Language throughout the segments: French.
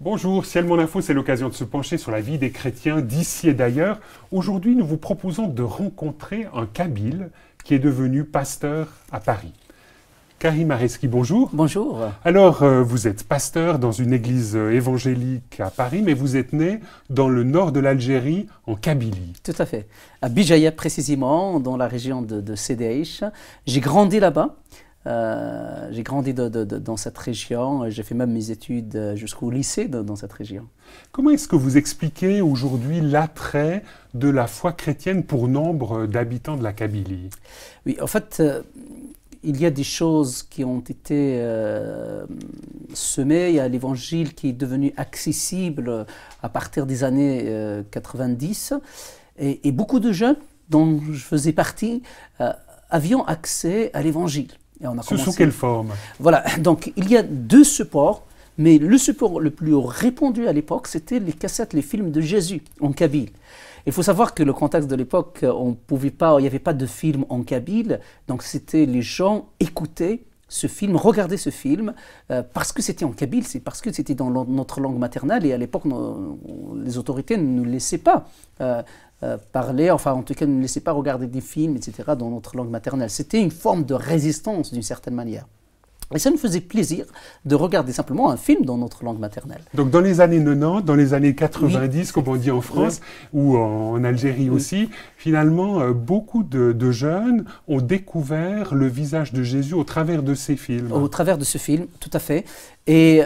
Bonjour, Ciel Mon Info, c'est l'occasion de se pencher sur la vie des chrétiens d'ici et d'ailleurs. Aujourd'hui, nous vous proposons de rencontrer un Kabyle qui est devenu pasteur à Paris. Karim Areski, bonjour. Bonjour. Alors, vous êtes pasteur dans une église évangélique à Paris, mais vous êtes né dans le nord de l'Algérie, en Kabylie. Tout à fait. À Bijaya précisément, dans la région de Sédéïch. J'ai grandi là-bas. J'ai grandi dans cette région. J'ai fait même mes études jusqu'au lycée dans cette région. Comment est-ce que vous expliquez aujourd'hui l'attrait de la foi chrétienne pour nombre d'habitants de la Kabylie? Oui, en fait, il y a des choses qui ont été semées. Il y a l'évangile qui est devenu accessible à partir des années 90. Et beaucoup de jeunes, dont je faisais partie, avions accès à l'évangile. Sous quelle forme? Voilà, donc il y a deux supports, mais le support le plus répandu à l'époque, c'était les cassettes, les films de Jésus en kabyle. Il faut savoir que le contexte de l'époque, il n'y avait pas de film en kabyle, donc c'était les gens écoutaient ce film, regardaient ce film, parce que c'était en kabyle, c'est parce que c'était dans notre langue maternelle, et à l'époque, les autorités ne nous laissaient pas parler, enfin en tout cas ne nous laissaient pas regarder des films, etc. dans notre langue maternelle. C'était une forme de résistance d'une certaine manière. Et ça nous faisait plaisir de regarder simplement un film dans notre langue maternelle. Donc dans les années 90, dans les années 90, oui, comme on dit en France, oui, ou en Algérie, oui, aussi, finalement, beaucoup de jeunes ont découvert le visage de Jésus au travers de ces films. Au travers de ce film, tout à fait. Et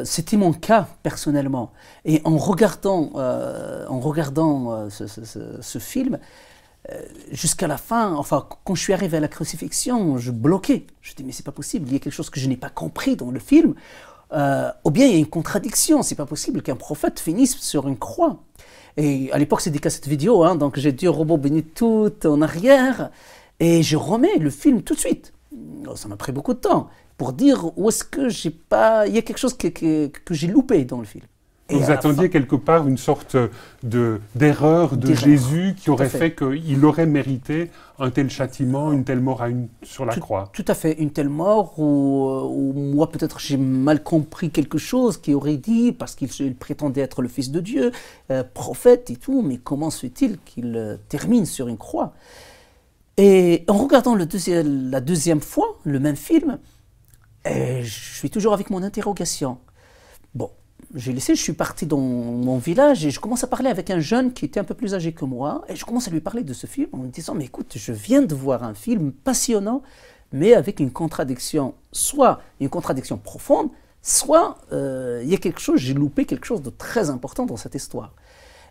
c'était mon cas personnellement. Et en regardant ce film, jusqu'à la fin, enfin, quand je suis arrivé à la crucifixion, je bloquais. Je dis, mais c'est pas possible, il y a quelque chose que je n'ai pas compris dans le film, ou bien il y a une contradiction, c'est pas possible qu'un prophète finisse sur une croix. Et à l'époque, c'est des cassettes vidéo, hein, donc j'ai dû rembobiner tout en arrière, et je remets le film tout de suite. Ça m'a pris beaucoup de temps pour dire où est-ce que il y a quelque chose que j'ai loupé dans le film. Et vous attendiez quelque part une sorte d'erreur de Jésus qui aurait fait qu'il aurait mérité un tel châtiment, une telle mort sur la croix. Tout à fait, une telle mort où moi peut-être j'ai mal compris quelque chose qu'il aurait dit parce qu'il prétendait être le Fils de Dieu, prophète et tout, mais comment se fait-il qu'il termine sur une croix? Et en regardant la deuxième fois le même film, je suis toujours avec mon interrogation. Bon. Je suis parti dans mon village et je commence à parler avec un jeune qui était un peu plus âgé que moi et je commence à lui parler de ce film en me disant « mais écoute, je viens de voir un film passionnant mais avec une contradiction, soit une contradiction profonde, soit il y a quelque chose, j'ai loupé quelque chose de très important dans cette histoire ».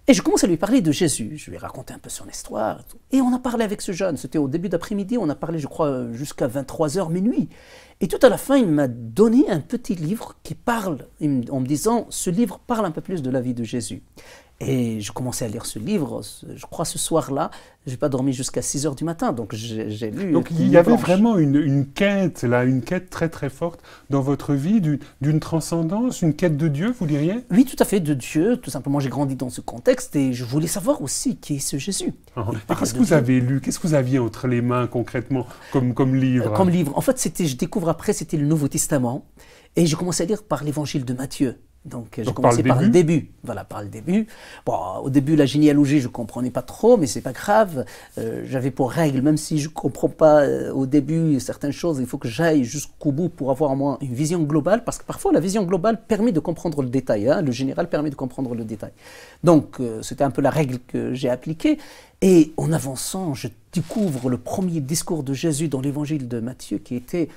Et je commence à lui parler de Jésus, je lui ai raconté un peu son histoire et on a parlé avec ce jeune, c'était au début d'après-midi, on a parlé je crois jusqu'à 23h minuit. Et tout à la fin, il m'a donné un petit livre qui parle, en me disant, ce livre parle un peu plus de la vie de Jésus. Et je commençais à lire ce livre, je crois ce soir-là, je n'ai pas dormi jusqu'à 6h du matin, donc j'ai lu... Donc il y avait vraiment une quête, là, une quête très très forte dans votre vie, d'une transcendance, une quête de Dieu, vous diriez? Oui, tout à fait, de Dieu, tout simplement j'ai grandi dans ce contexte et je voulais savoir aussi qui est ce Jésus. Qu'est-ce que vous avez lu? Qu'est-ce que vous aviez entre les mains concrètement comme livre? Comme livre, en fait je découvre après, c'était le Nouveau Testament et je commençais à lire par l'évangile de Matthieu. Donc j'ai commencé par le début. Voilà, par le début. Bon, au début, la généalogie, je ne comprenais pas trop, mais c'est pas grave. J'avais pour règle, même si je ne comprends pas au début certaines choses, il faut que j'aille jusqu'au bout pour avoir au moins une vision globale, parce que parfois la vision globale permet de comprendre le détail. Hein, le général permet de comprendre le détail. Donc c'était un peu la règle que j'ai appliquée. Et en avançant, je découvre le premier discours de Jésus dans l'évangile de Matthieu qui était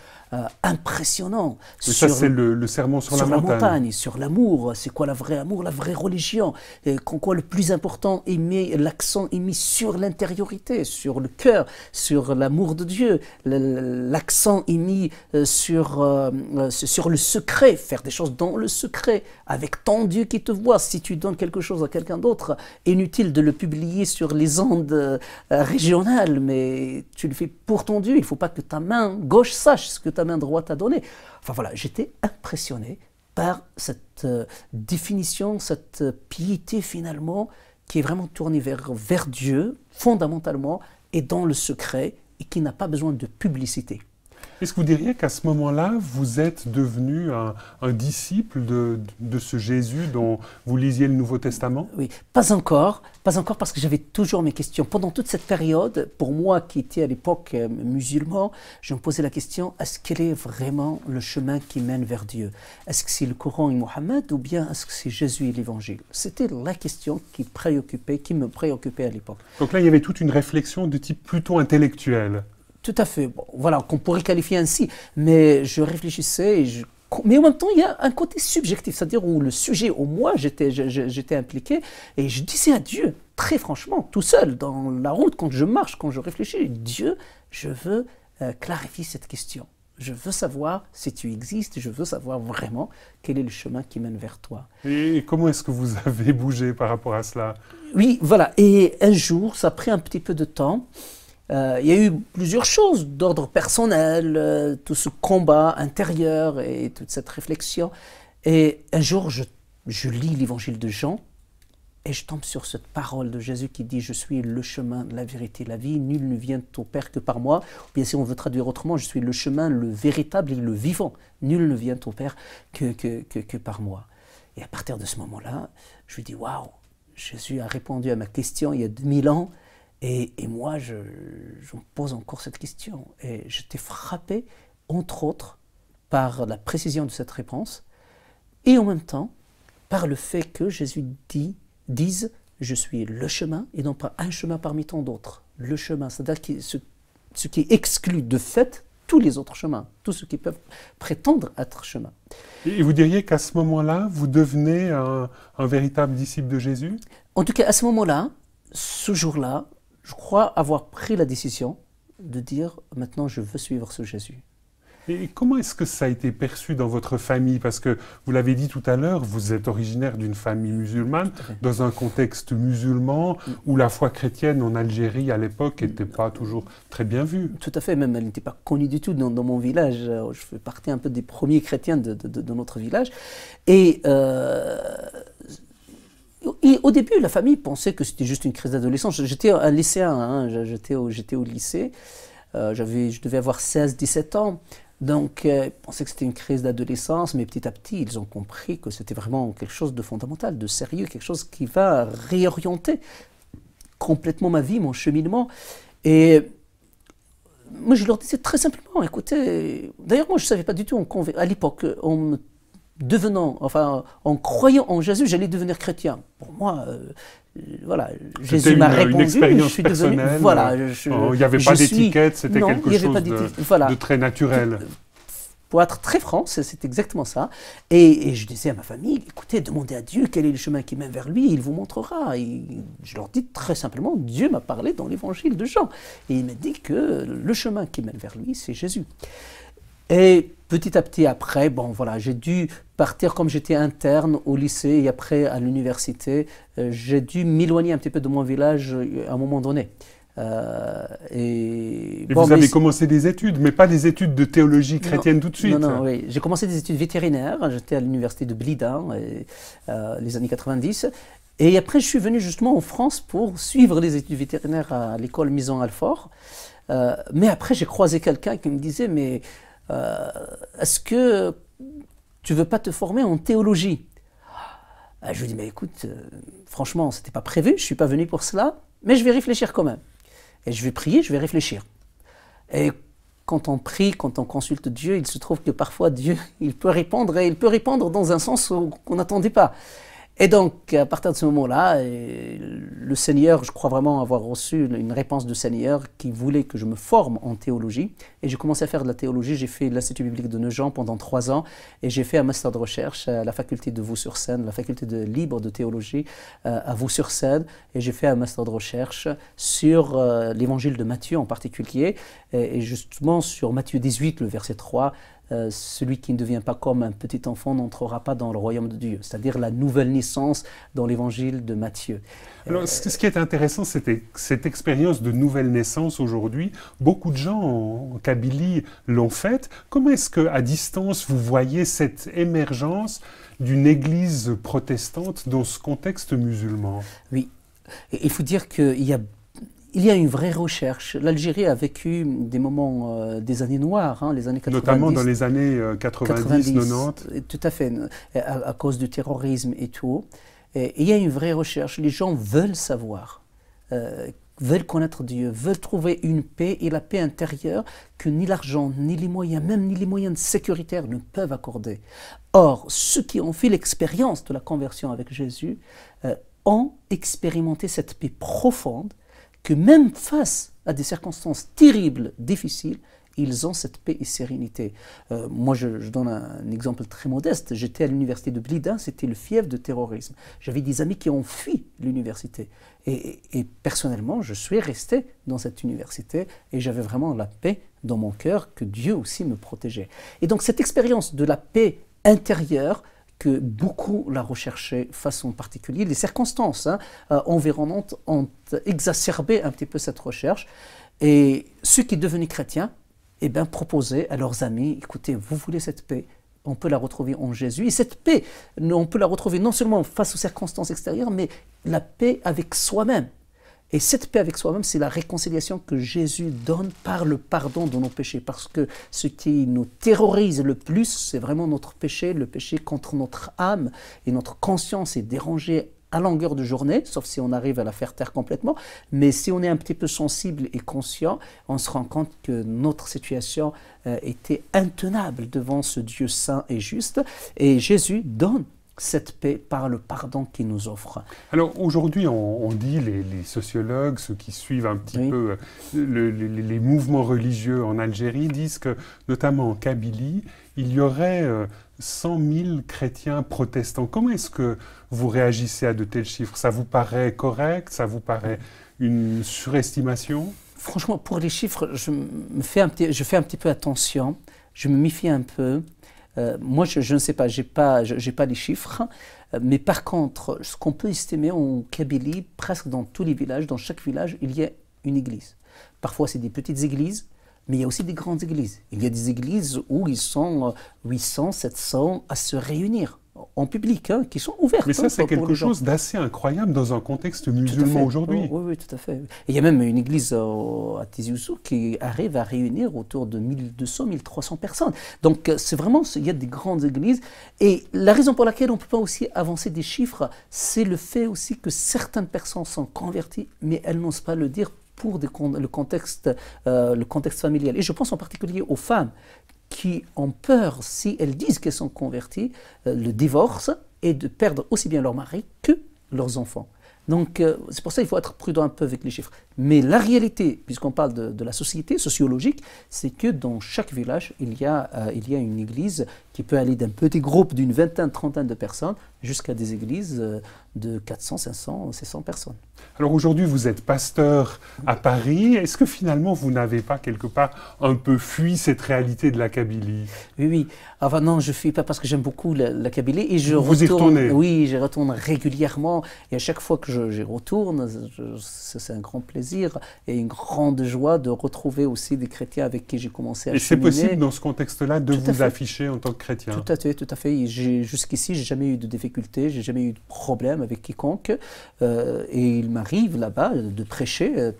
impressionnant. Mais ça, c'est le sermon sur la montagne. Sur l'amour, c'est quoi le vrai amour, la vraie religion. Et quoi le plus important, l'accent est mis sur l'intériorité, sur le cœur, sur l'amour de Dieu. L'accent est mis sur le secret, faire des choses dans le secret, avec ton Dieu qui te voit. Si tu donnes quelque chose à quelqu'un d'autre, inutile de le publier sur les ondes régionales, mais tu le fais pour ton Dieu. Il ne faut pas que ta main gauche sache ce que ta main droite a donné. Enfin voilà, j'étais impressionné par cette définition, cette piété finalement, qui est vraiment tournée vers Dieu, fondamentalement, et dans le secret, et qui n'a pas besoin de publicité. Est-ce que vous diriez qu'à ce moment-là, vous êtes devenu un disciple de ce Jésus dont vous lisiez le Nouveau Testament? Oui, pas encore parce que j'avais toujours mes questions. Pendant toute cette période, pour moi qui étais à l'époque musulman, je me posais la question, est-ce quel est vraiment le chemin qui mène vers Dieu? Est-ce que c'est le Coran et Mohammed ou bien est-ce que c'est Jésus et l'Évangile? C'était la question qui me préoccupait à l'époque. Donc là, il y avait toute une réflexion de type plutôt intellectuel. Tout à fait, bon, voilà, qu'on pourrait qualifier ainsi, mais je réfléchissais mais en même temps, il y a un côté subjectif, c'est-à-dire où le sujet, au moi, j'étais impliqué, et je disais à Dieu, très franchement, tout seul, dans la route, quand je marche, quand je réfléchis, Dieu, je veux clarifier cette question. Je veux savoir si tu existes, je veux savoir vraiment quel est le chemin qui mène vers toi. Et comment est-ce que vous avez bougé par rapport à cela? Oui, voilà, et un jour, ça a pris un petit peu de temps. Il y a eu plusieurs choses d'ordre personnel, tout ce combat intérieur et toute cette réflexion. Et un jour, je lis l'évangile de Jean et je tombe sur cette parole de Jésus qui dit « Je suis le chemin, la vérité, la vie. Nul ne vient au Père que par moi. » Ou bien si on veut traduire autrement, « Je suis le chemin, le véritable et le vivant. Nul ne vient au Père que par moi. » Et à partir de ce moment-là, je lui dis « Waouh, Jésus a répondu à ma question il y a 2000 ans. » Et moi, je me pose encore cette question. Et j'étais frappé, entre autres, par la précision de cette réponse, et en même temps, par le fait que Jésus dise « Je suis le chemin » et non pas un chemin parmi tant d'autres. Le chemin, c'est-à-dire ce qui exclut de fait tous les autres chemins, tous ceux qui peuvent prétendre être chemin. Et vous diriez qu'à ce moment-là, vous devenez un véritable disciple de Jésus? En tout cas, à ce moment-là, ce jour-là, je crois avoir pris la décision de dire « Maintenant, je veux suivre ce Jésus ». Et comment est-ce que ça a été perçu dans votre famille? Parce que, vous l'avez dit tout à l'heure, vous êtes originaire d'une famille musulmane, dans un contexte musulman, où la foi chrétienne en Algérie, à l'époque, n'était pas toujours très bien vue. Tout à fait, même elle n'était pas connue du tout dans mon village. Je fais partie un peu des premiers chrétiens de notre village. Et au début, la famille pensait que c'était juste une crise d'adolescence. J'étais un lycéen, hein, j'étais au lycée, je devais avoir 16-17 ans. Donc, ils pensaient que c'était une crise d'adolescence, mais petit à petit, ils ont compris que c'était vraiment quelque chose de fondamental, de sérieux, quelque chose qui va réorienter complètement ma vie, mon cheminement. Et moi, je leur disais très simplement, écoutez, d'ailleurs, moi, je ne savais pas du tout, à l'époque, en croyant en Jésus, j'allais devenir chrétien. Pour moi, voilà, Jésus m'a répondu, je suis devenu, voilà, il n'y avait pas d'étiquette, c'était quelque chose de très naturel. Pour être très franc, c'est exactement ça. Et je disais à ma famille, écoutez, demandez à Dieu quel est le chemin qui mène vers lui, il vous montrera. Et je leur dis très simplement, Dieu m'a parlé dans l'évangile de Jean. Et il m'a dit que le chemin qui mène vers lui, c'est Jésus. Et petit à petit après, bon voilà, j'ai dû partir comme j'étais interne au lycée et après à l'université. J'ai dû m'éloigner un petit peu de mon village à un moment donné. Et vous avez commencé des études, mais pas des études de théologie chrétienne tout de suite. Non, oui. J'ai commencé des études vétérinaires. J'étais à l'université de Blida, les années 90. Et après, je suis venu justement en France pour suivre les études vétérinaires à l'école Mison-Alfort. Mais après, j'ai croisé quelqu'un qui me disait, mais est-ce que tu ne veux pas te former en théologie? Je lui dis, mais écoute, franchement, ce n'était pas prévu, je ne suis pas venu pour cela, mais je vais réfléchir quand même. Et je vais prier, je vais réfléchir. Et quand on prie, quand on consulte Dieu, il se trouve que parfois Dieu, il peut répondre, et il peut répondre dans un sens qu'on n'attendait pas. Et donc, à partir de ce moment-là, le Seigneur, je crois vraiment avoir reçu une réponse du Seigneur qui voulait que je me forme en théologie. Et j'ai commencé à faire de la théologie. J'ai fait l'Institut biblique de Nogent pendant 3 ans. Et j'ai fait un master de recherche à la faculté de Vaux-sur-Seine, la faculté libre de théologie à Vaux-sur-Seine. Et j'ai fait un master de recherche sur l'évangile de Matthieu en particulier. Et justement sur Matthieu 18, le verset 3. Celui qui ne devient pas comme un petit enfant n'entrera pas dans le royaume de Dieu, c'est-à-dire la nouvelle naissance dans l'évangile de Matthieu. Alors, ce qui est intéressant, c'est cette expérience de nouvelle naissance aujourd'hui. Beaucoup de gens en Kabylie l'ont faite. Comment est-ce qu'à distance, vous voyez cette émergence d'une église protestante dans ce contexte musulman? Oui, il faut dire qu'il y a il y a une vraie recherche. L'Algérie a vécu des moments, des années noires, hein, les années 90. Notamment dans les années 90, 90. Tout à fait, à cause du terrorisme et tout. Et il y a une vraie recherche. Les gens veulent savoir, veulent connaître Dieu, veulent trouver une paix et la paix intérieure que ni l'argent, ni les moyens, même ni les moyens sécuritaires ne peuvent accorder. Or, ceux qui ont fait l'expérience de la conversion avec Jésus ont expérimenté cette paix profonde que même face à des circonstances terribles, difficiles, ils ont cette paix et sérénité. Moi, je donne un exemple très modeste. J'étais à l'université de Blida, c'était le fief de terrorisme. J'avais des amis qui ont fui l'université. Et personnellement, je suis resté dans cette université et j'avais vraiment la paix dans mon cœur, que Dieu aussi me protégeait. Et donc cette expérience de la paix intérieure, que beaucoup la recherchaient façon particulière, les circonstances environnantes ont exacerbé un petit peu cette recherche. Et ceux qui devenaient chrétiens, proposaient à leurs amis, écoutez, vous voulez cette paix, on peut la retrouver en Jésus. Et cette paix, on peut la retrouver non seulement face aux circonstances extérieures, mais la paix avec soi-même. Et cette paix avec soi-même, c'est la réconciliation que Jésus donne par le pardon de nos péchés. Parce que ce qui nous terrorise le plus, c'est vraiment notre péché, le péché contre notre âme. Et notre conscience est dérangée à longueur de journée, sauf si on arrive à la faire taire complètement. Mais si on est un petit peu sensible et conscient, on se rend compte que notre situation était intenable devant ce Dieu saint et juste. Et Jésus donne cette paix par le pardon qu'il nous offre. Alors aujourd'hui, on dit, les sociologues, ceux qui suivent un petit peu les mouvements religieux en Algérie, disent que, notamment en Kabylie, il y aurait 100 000 chrétiens protestants. Comment est-ce que vous réagissez à de tels chiffres? Ça vous paraît correct? Ça vous paraît une surestimation? Franchement, pour les chiffres, je fais un petit peu attention. Je me méfie un peu. Moi, je ne sais pas, j'ai pas les chiffres, mais par contre, ce qu'on peut estimer en Kabylie, presque dans tous les villages, dans chaque village, il y a une église. Parfois, c'est des petites églises, mais il y a aussi des grandes églises. Il y a des églises où ils sont 800, 700 à se réunir en public, qui sont ouvertes. Mais ça, c'est quelque chose d'assez incroyable dans un contexte musulman aujourd'hui. Oui, tout à fait. Et il y a même une église à Tizi Ouzou qui arrive à réunir autour de 1200, 1300 personnes. Donc, c'est vraiment, il y a des grandes églises. Et la raison pour laquelle on ne peut pas aussi avancer des chiffres, c'est le fait aussi que certaines personnes sont converties, mais elles n'osent pas le dire pour le contexte familial. Et je pense en particulier aux femmes qui ont peur, si elles disent qu'elles sont converties, le divorce et de perdre aussi bien leur mari que leurs enfants. Donc, c'est pour ça qu'il faut être prudent un peu avec les chiffres. Mais la réalité, puisqu'on parle de la société sociologique, c'est que dans chaque village, il y a une église qui peut aller d'un petit groupe d'une vingtaine, trentaine de personnes jusqu'à des églises de 400, 500, 600 personnes. Alors aujourd'hui, vous êtes pasteur à Paris. Est-ce que finalement, vous n'avez pas quelque part un peu fui cette réalité de la Kabylie? Oui. Enfin non, je ne fuis pas parce que j'aime beaucoup la Kabylie. Et y retournez? Oui, j'y retourne régulièrement. Et à chaque fois que j'y retourne, c'est un grand plaisir et une grande joie de retrouver aussi des chrétiens avec qui j'ai commencé à cheminer. Et c'est possible dans ce contexte-là de vous afficher en tant que chrétien? Tout à fait. Jusqu'ici, je n'ai jamais eu de difficultés, je n'ai jamais eu de problème avec quiconque. Et il m'arrive là-bas de prêcher.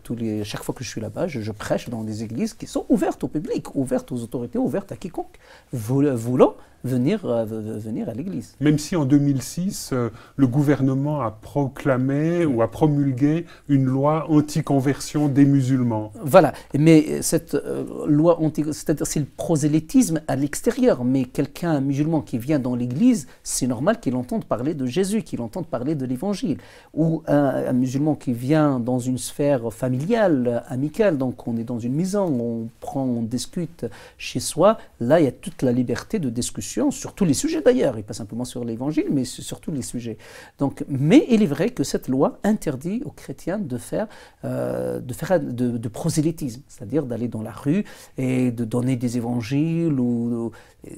Chaque fois que je suis là-bas, je prêche dans des églises qui sont ouvertes au public, ouvertes aux autorités, ouvertes à quiconque voulant venir à l'église. Même si en 2006, le gouvernement a proclamé ou a promulgué une loi anti-conversion des musulmans. Voilà, mais cette loi c'est-à-dire c'est le prosélytisme à l'extérieur, mais un musulman qui vient dans l'église, c'est normal qu'il entende parler de Jésus, qu'il entende parler de l'évangile. Ou un musulman qui vient dans une sphère familiale, amicale, donc on est dans une maison, on discute chez soi, là il y a toute la liberté de discussion sur tous les sujets d'ailleurs, et pas simplement sur l'évangile, mais sur tous les sujets. Donc, mais il est vrai que cette loi interdit aux chrétiens de faire de prosélytisme, c'est-à-dire d'aller dans la rue et de donner des évangiles,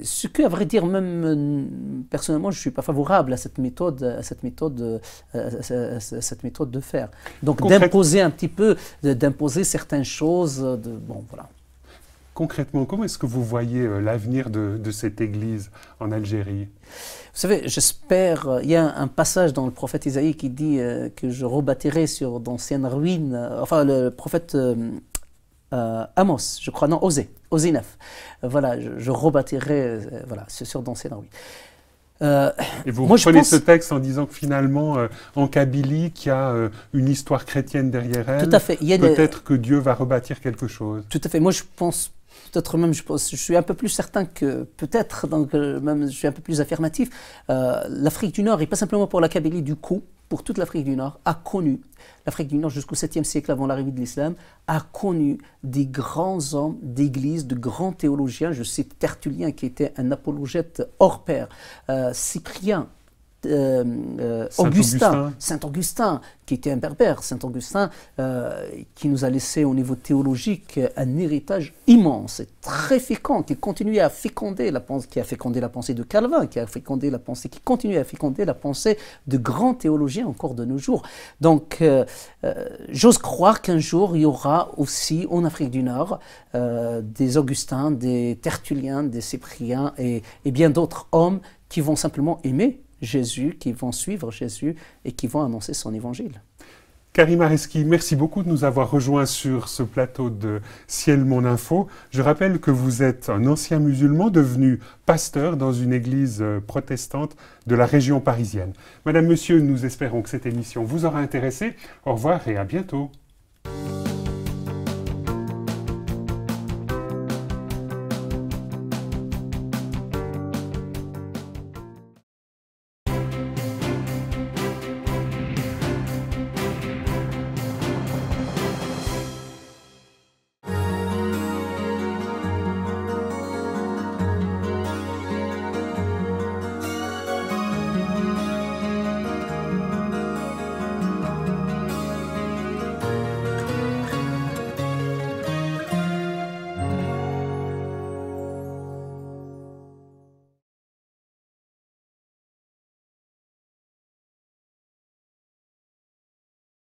ce que, à vrai dire, même personnellement, je ne suis pas favorable à cette méthode de faire. Donc d'imposer un petit peu, d'imposer certaines choses, voilà. concrètement, comment est-ce que vous voyez l'avenir de cette Église en Algérie? Vous savez, j'espère, il y a un passage dans le prophète Isaïe qui dit que je rebâtirai sur d'anciennes ruines, enfin le prophète Amos, je crois, non, Osée 9. Voilà, je rebâtirai voilà, sur d'anciennes ruines. Et vous reprenez ce texte en disant que finalement, en Kabylie, qu'il y a une histoire chrétienne derrière elle, tout à fait. Peut-être que Dieu va rebâtir quelque chose. Tout à fait. Moi, je pense, peut-être même, je suis un peu plus certain que, peut-être, donc même je suis un peu plus affirmatif, l'Afrique du Nord, et pas simplement pour la Kabylie, du coup, pour toute l'Afrique du Nord, a connu, l'Afrique du Nord jusqu'au 7e siècle avant l'arrivée de l'islam, a connu des grands hommes d'église, de grands théologiens. Je cite Tertullien qui était un apologète hors pair, Cyprien, Saint-Augustin, qui était un berbère, Saint-Augustin, qui nous a laissé au niveau théologique un héritage immense et très fécond, qui continuait à féconder la pensée, qui a fécondé la pensée de Calvin, qui continue à féconder la pensée de grands théologiens encore de nos jours. Donc, j'ose croire qu'un jour, il y aura aussi en Afrique du Nord des Augustins, des Tertulliens, des Cypriens et bien d'autres hommes qui vont simplement aimer Jésus, qui vont suivre Jésus et qui vont annoncer son évangile. Karim Areski, merci beaucoup de nous avoir rejoints sur ce plateau de Ciel Mon Info. Je rappelle que vous êtes un ancien musulman devenu pasteur dans une église protestante de la région parisienne. Madame, Monsieur, nous espérons que cette émission vous aura intéressé. Au revoir et à bientôt.